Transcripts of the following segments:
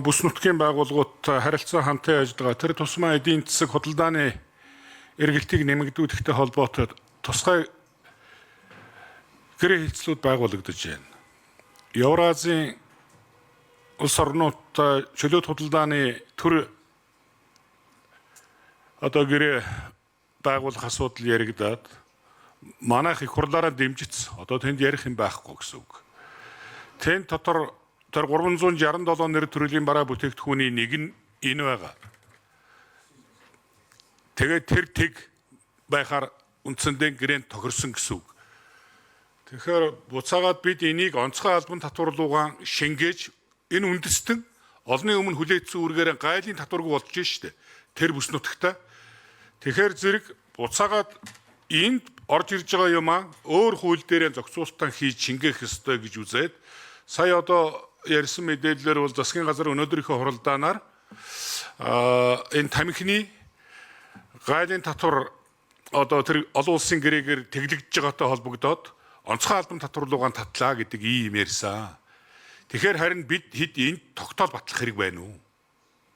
бүс нутгийн байгууллагуудтай харилцаа хамтан ажиллагаа тэр тусмаа эдийн засаг худалдааны эргэлтийг нэмэгдүүлэхтэй холбоотой тусгай гэрээ хэлтслүүд байгуулагдаж байна. Евразийн улс орнуудтай чөлөөт худалдааны төр гэрээ байгуулах асуудал яригдаад манайх их хурлаараа дэмжиж тэнд ярих юм байхгүй гэсэн үг. Тэнд дотор 367 нэр төрлийн бараа бүтээгдэхүүний нэг нь энэ байгаа. Тэгээд тэр тэг байхаар үндсэндээ гэрээнд тохирсон гэсэн үг. Тэгэхээр буцаагаад бид энийг онцгой албан татварлуугаан шингээж энэ үндэстэн олонний өмнө хүлээсэн үргээр гайлын татваргүй болж штэ. Тэр бүс нутагтай. Тэгэхээр зэрэг буцаагаад энд орж ирж байгаа юм өөр хууль дээр зохицуултан хийж шингээх ёстой гэж үзээд сая ярьсан мэдээлэлээр бол засгийн газар өнөөдрийнхөө хуралдаанаар энэ тамхины гайлын татвар тэр олон улсын гэрээгээр тэглэгдэж байгаатай холбогдоод онцгой албан татварлуугаан татлаа гэдэг ийм ярьсан. Тэгэхээр харин бид хэд энд тогтоол батлах хэрэг байна уу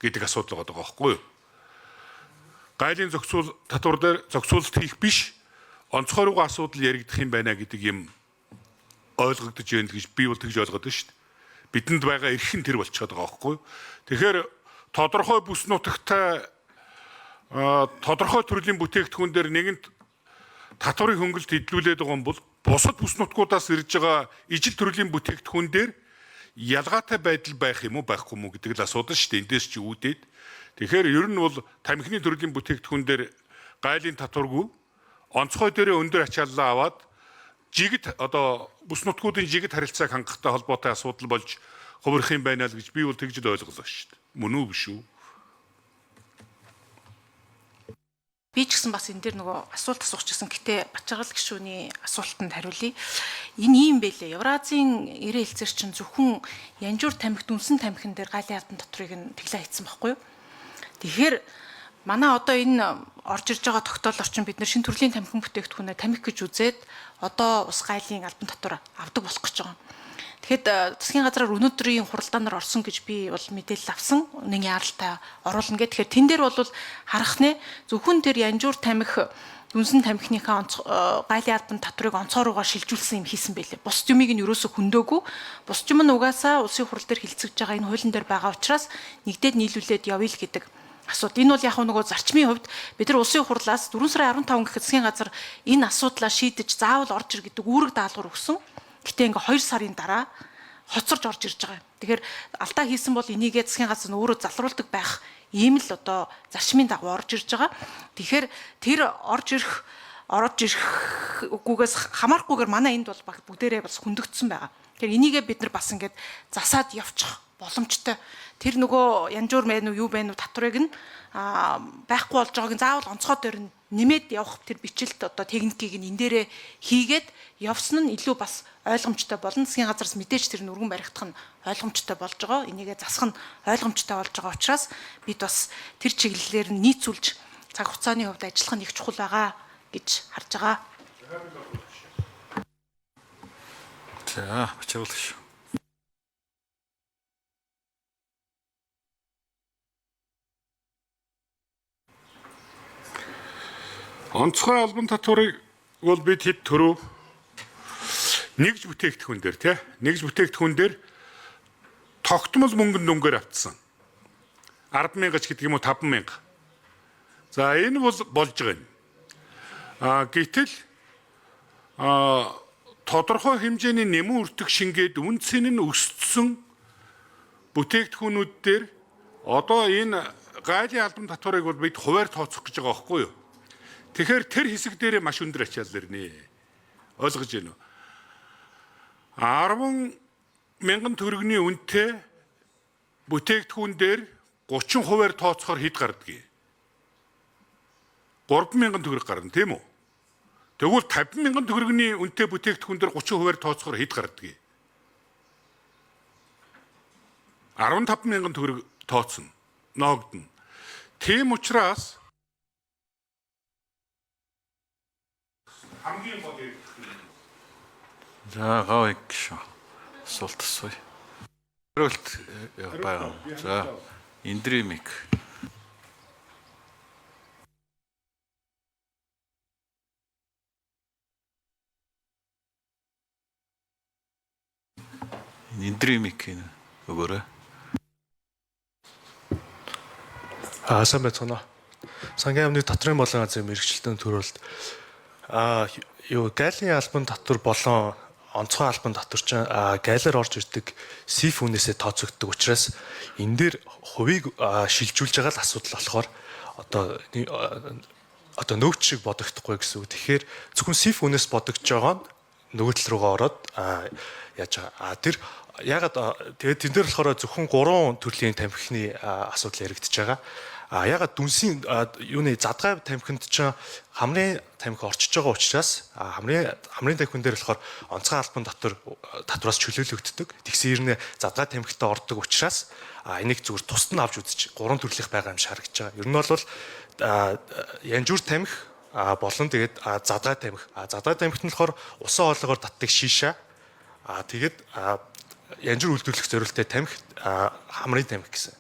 гэдэг асуудал байгаа байхгүй юу? Гайлын татвар дээр зохицуулалт хийх биш онцгой руугаа асуудал яригдах юм байна гэдэг юм ойлгогдож байна гэж би бол тэгж ойлгоод байна шүү дээ. Бидэнд байгаа эрхэн тэр болчиход байгаа байхгүй юу? Тэгэхээр тодорхой бүс нутагтай тодорхой төрлийн бүтээгдэхүүн дээр нэгэнт татварын хөнгөлт хэдлүүлээд байгаа юм бол бусад бүс нутгуудаас ирж байгаа ижил төрлийн бүтээгдэхүүн дээр ялгаатай байдал байх юм уу байхгүй юм уу гэдэг л асуудал шүү дээ. Эндээс ч үүдээд. Тэгэхээр ер нь бол тамхины төрлийн бүтээгдэхүүн дээр гайлын татваргүй онцгой дээрээ өндөр ачааллаа аваад жигд бүс нутгуудын жигд харилцааг хангахтай холбоотой асуудал болж хувирах юм байна л гэж би бол тэгж л ойлголоо шүү дээ. Мөн үү биш үү? Би ч гэсэн бас энэ дээр нөгөө асуулт асуучихсан. Гэтэ Бачаргал гишүүний асуултанд хариулъя. Энэ юм байлээ. Евразийн ирээ хэлцээр чинь зөвхөн янжуур тамхи дүнсэн тамхин дээр гайлын албан татварыг нь тэглээ хийсэн байхгүй юу? Тэгэхээр манай энэ орж ирж байгаа тогтоол орчин бид нар шинэ төрлийн тамхин бүтээгдэхүүнээ тамхи гэж үзээд ус гайлын албан татвар авдаг болох гэж байгаа. Тэгэхэд засгийн газраар өнөөдрийн хуралдаанаар орсон гэж би бол мэдээлэл авсан. Нэг яаралтай оруулна гэх. Тэгэхээр тэн дээр бол харах нэ зөвхөн тэр янжуур тамхи дүнсэн тамхиныхаа гайлын албан татварыг онцгой руугаар шилжүүлсэн юм хийсэн байлээ. Бус юмыг нь ерөөсө хөндөөгүй. Бус юм нь угаасаа улсын хурал дээр хилцэж байгаа энэ хуулийн дээр байгаа учраас нэгдээд нийлүүлээд явъя л гэдэг асуудал. Энэ бол яг нөгөө зарчмын хувьд бид нар улсын хурлаас 4 сарын 15 гэхэд засгийн газар энэ асуудлаа шийдэж заавал орж ир гэдэг үүрэг даалгавар өгсөн. Гэтэ 2 сарын дараа хоцорж орж ирж байгаа юм. Тэгэхээр алдаа хийсэн бол энийгээ засгийн газар өөрөө залруулдаг байх ийм л зарчмын дагуу орж ирж байгаа. Тэгэхээр тэр орж ирэх үгүйгээс хамаарахгүйгээр манай энд бол бүгдээрээ бас хөндөгдсөн байгаа. Тэгэхээр энийгээ бид нар бас ингээд засаад явчих боломжтой. Тэр нөгөө янжуур байна уу юу байна уу татварыг нь байхгүй болж байгааг нь заавал онцгой дээр нь нэмээд явах тэр бичлэлт техникийг нь энэ дээрээ хийгээд явсан нь илүү бас ойлгомжтой болно. Засгийн газараас мэдээж тэр нь өргөн баригдах нь ойлгомжтой болж байгаа. Энийгээ засах нь ойлгомжтой болж байгаа учраас бид бас тэр чиглэлээр нь нийцүүлж цаг хугацааны хувьд ажиллах нь их чухал байгаа гэж харж байгаа. За, Бачаргал. Онцгой албан татварыг бол бид хэд төрөв нэгж бүтээгдэхүүн дээр нэгж бүтээгдэхүүн дээр тогтмол мөнгөнд дүнгээр автсан 10,000 гэдэг юм уу 5,000. За энэ бол болж байгаа юм. Гэтэл тодорхой хэмжээний нэмэн үртэг шингээд үнцэн нь өссөн бүтээгдэхүүнүүд дээр энэ гайлын албан татварыг бол бид хуваар тооцох гэж байгаа байхгүй юу? Тэгэхээр тэр хэсэг дээрээ маш өндөр ачаал ирнэ. Ойлгож байна уу? 10,000 төгрөгийн үнэтэй бүтээгдэхүүн дээр 30% тооцохоор хэд гардгийг? 3,000 төгрөг гарна, тийм үү? Тэгвэл 50,000 төгрөгийн үнэтэй бүтээгдэхүүн дээр 30% тооцохоор хэд гардгийг? 15,000 төгрөг тооцно, ноогдно. Тийм учраас хамгийн гол юм. За, гавь асуулт асууя. Хариулт байгаа. За эндремик. Эндремик энэ өгөөрэй. Сайн байцгаана. Сангийн яамны татрын болон азийн мэрэгчлэлтийн төрөлд гайлын албан татвар болон онцгой албан татвар чинь гайлаар орж ирдэг сиф үнээсээ тооцогддог учраас энэ дээр хувийг шилжүүлж байгаа л асуудал болохоор одоо нөгөөч шиг бодогдохгүй гэсэн үг. Тэгэхээр зөвхөн сиф үнээс бодогдож байгаа нь нөгөө тал руугаа ороод яаж байгаа. Тэр ягаад тэгээд тэн дээр болохоор зөвхөн 3 төрлийн тамхины асуудал яригдчихэж байгаа. Ягаад дүнсийн юуны задгай тамхинд ч хамрын тамхи орчиж байгаа учраас хамрын тамхин дээр болохоор онцгой албан татвараас чөлөөлөгддөг. Тэгсэн хэрнээ задгай тамхитаа ордог учраас энийг зүгээр тусад нь авч үзэж 3 төрлийнх байгаа юм шиг харагдаж байгаа. Ер нь бол янжуур тамхи болон тэгээд задгай тамхи. Задгай тамхит нь болохоор усан оолгоор татдаг шиша. Тэгээд янжуур үйлдвэрлэх зорилттой тамхи хамрын тамхи гэсэн.